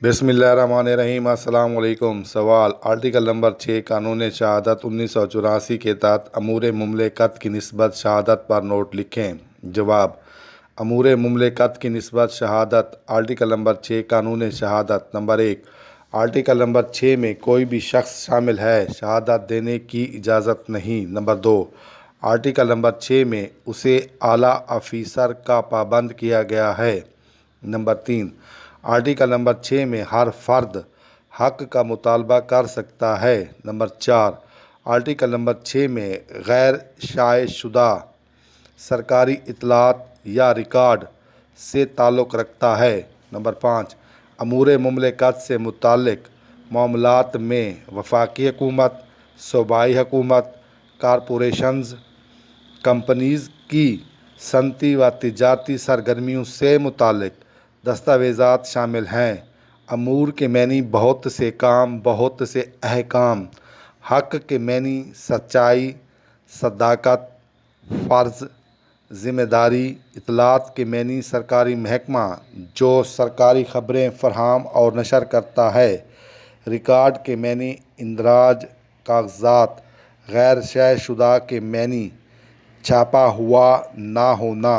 बिस्मिल्लाहिर्रहमानिर्रहीम। अस्सलाम वालेकुम। सवाल: आर्टिकल नंबर 6 कानून शहादत 1984 के तहत अमूर मुमलिकत की निस्बत शहादत पर नोट लिखें। जवाब: अमूर मुमलिकत की निस्बत शहादत। आर्टिकल नंबर 6 कानून शहादत। नंबर 1, आर्टिकल नंबर 6 में कोई भी शख्स शामिल है शहादत देने की इजाज़त नहीं। नंबर 2, आर्टिकल नंबर 6 में उसे आला ऑफिसर का पाबंद किया गया है। नंबर 3, आर्टिकल नंबर 6 में हर फर्द हक का मुतालबा कर सकता है। नंबर 4, आर्टिकल नंबर 6 में गैर शाये शुदा सरकारी इतलात या रिकॉर्ड से ताल्लुक़ रखता है। नंबर 5, अमूर मुमलिकत से मुताल्लिक़ मामलात में वफाकी हुकूमत, सूबाई हुकूमत, कॉरपोरेशंस, कंपनीज़ की सनती व तिजारती सरगर्मियों से मुताल्लिक़ दस्तावेज़ात शामिल हैं। अमूर के मैनी बहुत से काम, बहुत से अहकाम। हक़ के मैनी सच्चाई, सदाकत, फ़र्ज़, ज़िम्मेदारी। इत्तलात के मैनी सरकारी महकमा जो सरकारी ख़बरें फ़राहम और नशर करता है। रिकॉर्ड के मैनी इंदराज कागज़ात। गैर शाये शुदा के मैनी छापा हुआ ना होना।